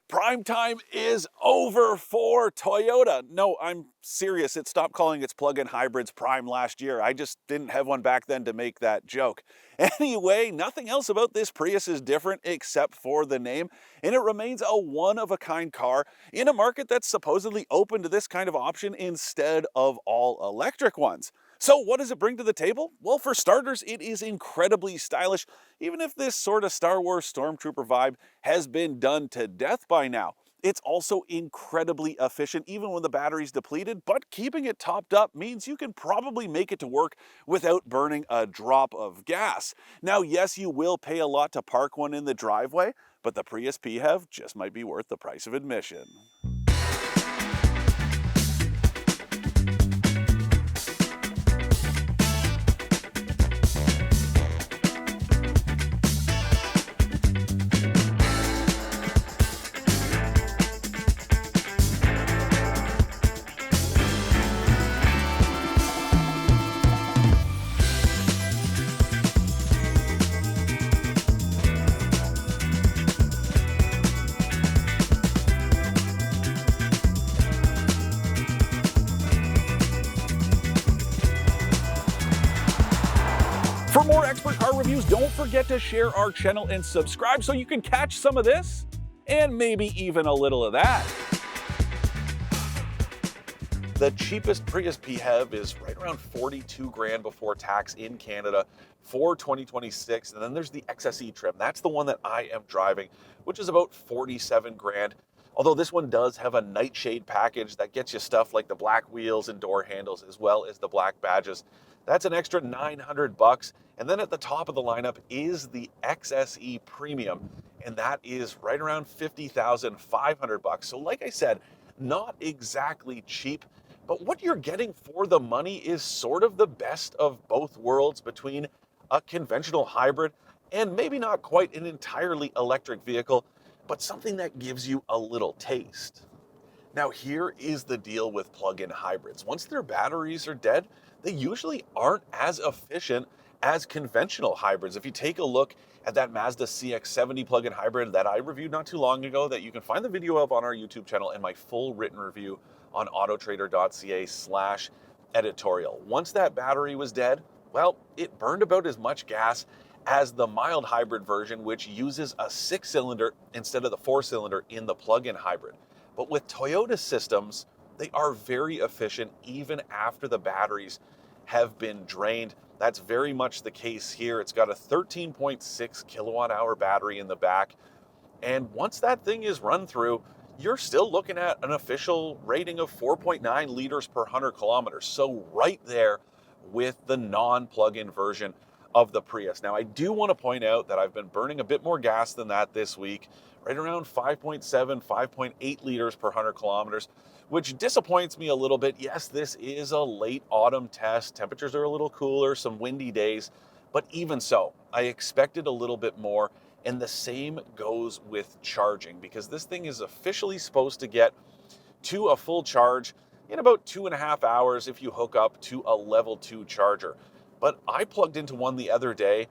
Prime time is over for Toyota. No, I'm serious. It stopped calling its plug-in hybrids Prime last year. I just didn't have one back then to make that joke. Anyway, nothing else about this Prius is different except for the name, and it remains a one-of-a-kind car in a market that's supposedly open to this kind of option instead of all electric ones. So what does it bring to the table? Well, for starters, it is incredibly stylish, even if this sort of Star Wars Stormtrooper vibe has been done to death by now. It's also incredibly efficient even when the battery's depleted, but keeping it topped up means you can probably make it to work without burning a drop of gas. Now, yes, you will pay a lot to park one in the driveway, but the Prius PHEV just might be worth the price of admission. For more expert car reviews, don't forget to share our channel and subscribe so you can catch some of this and maybe even a little of that. The cheapest Prius PHEV is right around 42 grand before tax in Canada for 2026. And then there's the XSE trim. That's the one that I am driving, which is about 47 grand. Although this one does have a nightshade package that gets you stuff like the black wheels and door handles, as well as the black badges. That's an extra 900 bucks. And then at the top of the lineup is the XSE Premium, and that is right around 50,500 bucks. So like I said, not exactly cheap, but what you're getting for the money is sort of the best of both worlds between a conventional hybrid and maybe not quite an entirely electric vehicle, but something that gives you a little taste. Now, here is the deal with plug-in hybrids. Once their batteries are dead, they usually aren't as efficient as conventional hybrids. If you take a look at that Mazda CX-70 plug-in hybrid that I reviewed not too long ago, that you can find the video of on our YouTube channel and my full written review on autotrader.ca/editorial. Once that battery was dead, well, it burned about as much gas as the mild hybrid version, which uses a 6-cylinder instead of the 4-cylinder in the plug-in hybrid. But with Toyota systems, they are very efficient even after the batteries have been drained. That's very much the case here. It's got a 13.6 kilowatt hour battery in the back. And once that thing is run through, you're still looking at an official rating of 4.9 liters per 100 kilometers. So right there with the non-plug-in version of the Prius. Now, I do want to point out that I've been burning a bit more gas than that this week, right around 5.7, 5.8 liters per 100 kilometers, which disappoints me a little bit. Yes, this is a late autumn test. Temperatures are a little cooler, some windy days, but even so, I expected a little bit more. And the same goes with charging, because this thing is officially supposed to get to a full charge in about 2.5 hours if you hook up to a level 2 charger. But I plugged into one the other day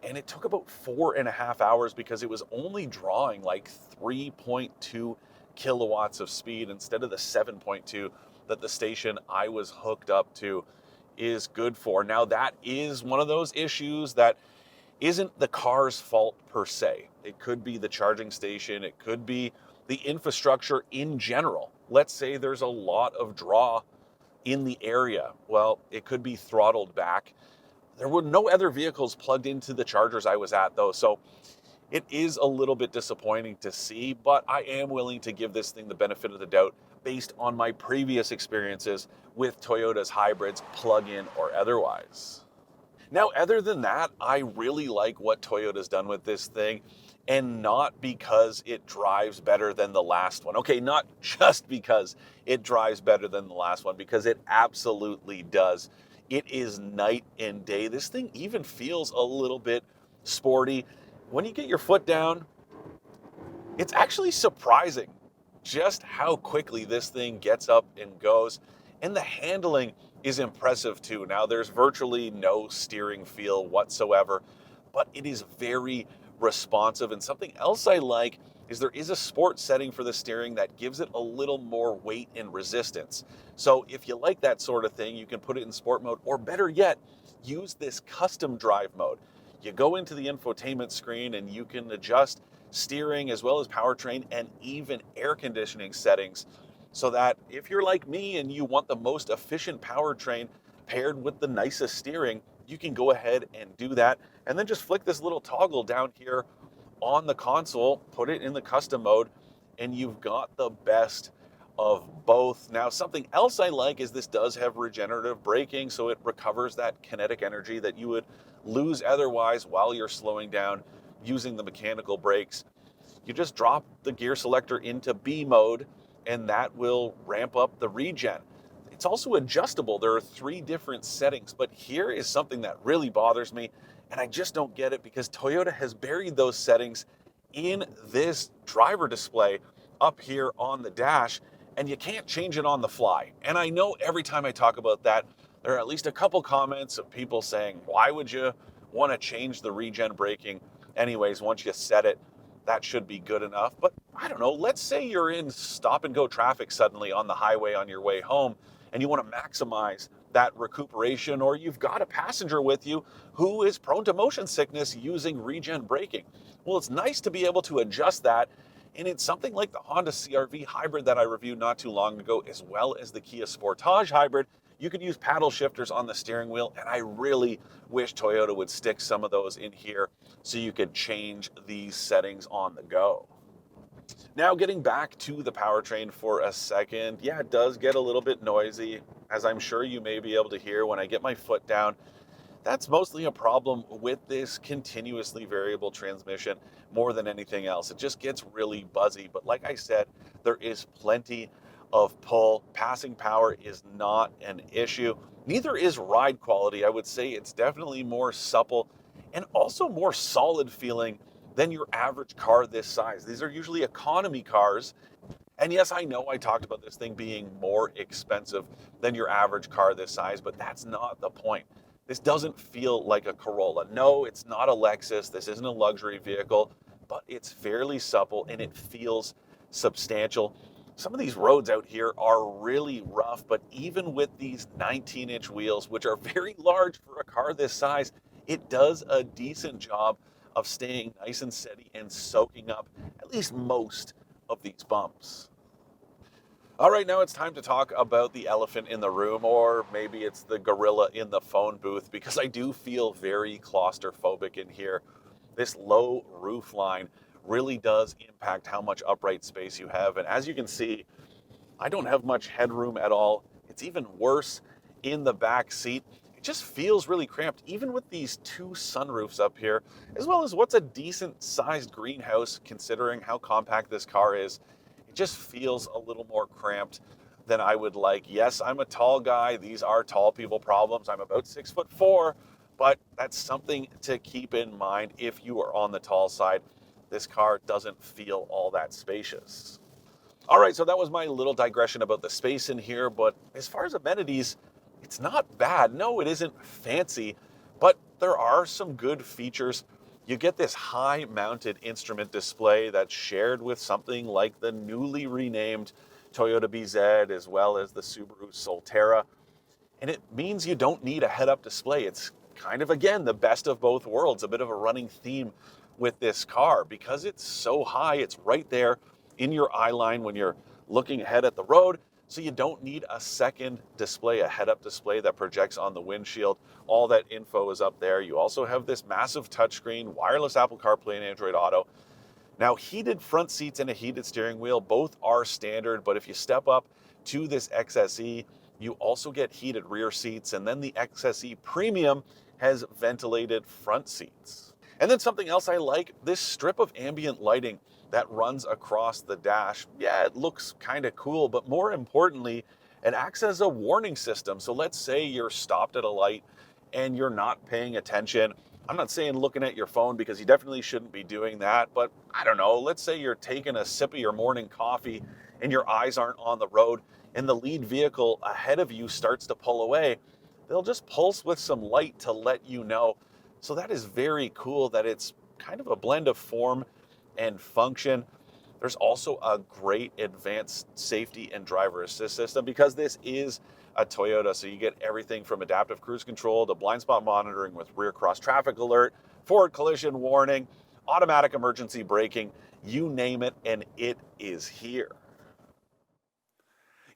and it took about 4.5 hours because it was only drawing like 3.2 kilowatts of speed instead of the 7.2 that the station I was hooked up to is good for. Now, that is one of those issues that isn't the car's fault per se. It could be the charging station. It could be the infrastructure in general. Let's say there's a lot of draw in the area. Well, it could be throttled back. There were no other vehicles plugged into the chargers I was at though. So it is a little bit disappointing to see, but I am willing to give this thing the benefit of the doubt based on my previous experiences with Toyota's hybrids, plug-in or otherwise. Now, other than that, I really like what Toyota's done with this thing, and not because it drives better than the last one. Okay, not just because it drives better than the last one, because it absolutely does. It is night and day. This thing even feels a little bit sporty. When you get your foot down, it's actually surprising just how quickly this thing gets up and goes. And the handling is impressive too. Now, there's virtually no steering feel whatsoever, but it is very responsive. And something else I like is there is a sport setting for the steering that gives it a little more weight and resistance. So if you like that sort of thing, you can put it in sport mode, or better yet, use this custom drive mode. You go into the infotainment screen and you can adjust steering as well as powertrain and even air conditioning settings, so that if you're like me and you want the most efficient powertrain paired with the nicest steering, you can go ahead and do that. And then just flick this little toggle down here on the console, put it in the custom mode, and you've got the best of both. Now, something else I like is this does have regenerative braking, so it recovers that kinetic energy that you would lose otherwise while you're slowing down using the mechanical brakes. You just drop the gear selector into B mode, and that will ramp up the regen. It's also adjustable. There are 3 different settings, but here is something that really bothers me, and I just don't get it because Toyota has buried those settings in this driver display up here on the dash, and you can't change it on the fly. And I know every time I talk about that, there are at least a couple comments of people saying, why would you want to change the regen braking? Anyways, once you set it, that should be good enough. But I don't know, let's say you're in stop and go traffic suddenly on the highway on your way home, and you want to maximize that recuperation, or you've got a passenger with you who is prone to motion sickness using regen braking. Well, it's nice to be able to adjust that, and it's something like the Honda CR-V Hybrid that I reviewed not too long ago, as well as the Kia Sportage Hybrid. You could use paddle shifters on the steering wheel, and I really wish Toyota would stick some of those in here so you could change these settings on the go. Now, getting back to the powertrain for a second, yeah, it does get a little bit noisy, as I'm sure you may be able to hear when I get my foot down. That's mostly a problem with this continuously variable transmission more than anything else. It just gets really buzzy, but like I said, there is plenty of pull. Passing power is not an issue. Neither is ride quality. I would say it's definitely more supple and also more solid feeling than your average car this size. These are usually economy cars. And yes, I know I talked about this thing being more expensive than your average car this size, but that's not the point. This doesn't feel like a Corolla. No, it's not a Lexus. This isn't a luxury vehicle, but it's fairly supple and it feels substantial. Some of these roads out here are really rough, but even with these 19-inch wheels, which are very large for a car this size, it does a decent job of staying nice and steady and soaking up at least most of these bumps. All right, now it's time to talk about the elephant in the room, or maybe it's the gorilla in the phone booth, because I do feel very claustrophobic in here. This low roof line really does impact how much upright space you have. And as you can see, I don't have much headroom at all. It's even worse in the back seat. It just feels really cramped, even with these 2 sunroofs up here, as well as what's a decent sized greenhouse considering how compact this car is. It just feels a little more cramped than I would like. Yes, I'm a tall guy. These are tall people problems. I'm about 6'4", but that's something to keep in mind if you are on the tall side. This car doesn't feel all that spacious. All right, so that was my little digression about the space in here, but as far as amenities, it's not bad. No, it isn't fancy, but there are some good features. You get this high-mounted instrument display that's shared with something like the newly renamed Toyota BZ as well as the Subaru Solterra, and it means you don't need a head-up display. It's kind of, again, the best of both worlds, a bit of a running theme with this car. Because it's so high, it's right there in your eye line when you're looking ahead at the road, so you don't need a second display, a head-up display that projects on the windshield. All that info is up there. You also have this massive touchscreen, wireless Apple CarPlay and Android Auto. Now, heated front seats and a heated steering wheel, both are standard, but if you step up to this XSE, you also get heated rear seats, and then the XSE Premium has ventilated front seats. And then something else I like, this strip of ambient lighting that runs across the dash. Yeah, it looks kind of cool, but more importantly, it acts as a warning system. So let's say you're stopped at a light and you're not paying attention. I'm not saying looking at your phone, because you definitely shouldn't be doing that, but I don't know, let's say you're taking a sip of your morning coffee and your eyes aren't on the road and the lead vehicle ahead of you starts to pull away. They'll just pulse with some light to let you know. So that is very cool that it's kind of a blend of form and function. There's also a great advanced safety and driver assist system because this is a Toyota. So you get everything from adaptive cruise control to blind spot monitoring with rear cross traffic alert, forward collision warning, automatic emergency braking, you name it, and it is here.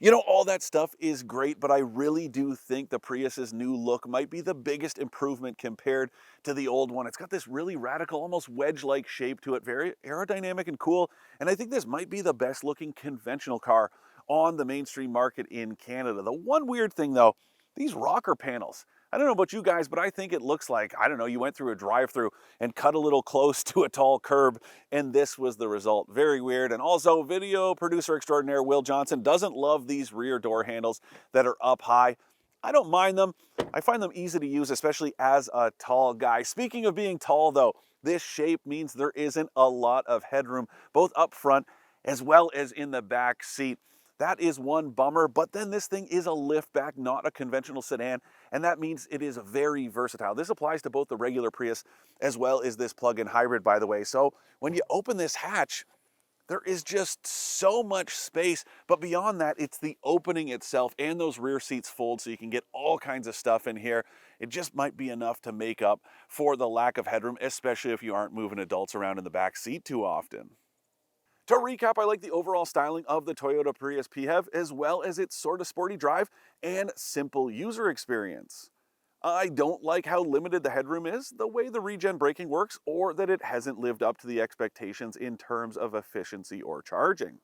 You know, all that stuff is great, but I really do think the Prius's new look might be the biggest improvement compared to the old one. It's got this really radical, almost wedge-like shape to it, very aerodynamic and cool, and I think this might be the best looking conventional car on the mainstream market in Canada. The one weird thing though, these rocker panels. I don't know about you guys, but I think it looks like, I don't know, you went through a drive-through and cut a little close to a tall curb, and this was the result. Very weird. And also, video producer extraordinaire Will Johnson doesn't love these rear door handles that are up high. I don't mind them. I find them easy to use, especially as a tall guy. Speaking of being tall though, this shape means there isn't a lot of headroom, both up front as well as in the back seat. That is one bummer, but then this thing is a liftback, not a conventional sedan, and that means it is very versatile. This applies to both the regular Prius as well as this plug-in hybrid, by the way. So when you open this hatch, there is just so much space, but beyond that, it's the opening itself and those rear seats fold so you can get all kinds of stuff in here. It just might be enough to make up for the lack of headroom, especially if you aren't moving adults around in the back seat too often. To recap, I like the overall styling of the Toyota Prius PHEV as well as its sort of sporty drive and simple user experience. I don't like how limited the headroom is, the way the regen braking works, or that it hasn't lived up to the expectations in terms of efficiency or charging.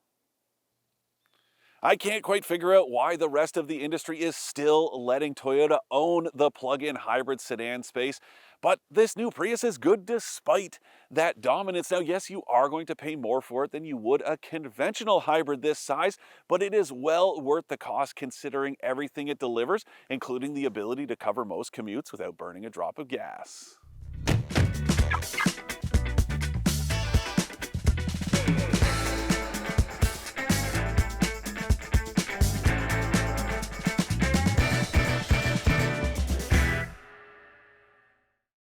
I can't quite figure out why the rest of the industry is still letting Toyota own the plug-in hybrid sedan space, but this new Prius is good despite that dominance. Now, yes, you are going to pay more for it than you would a conventional hybrid this size, but it is well worth the cost considering everything it delivers, including the ability to cover most commutes without burning a drop of gas.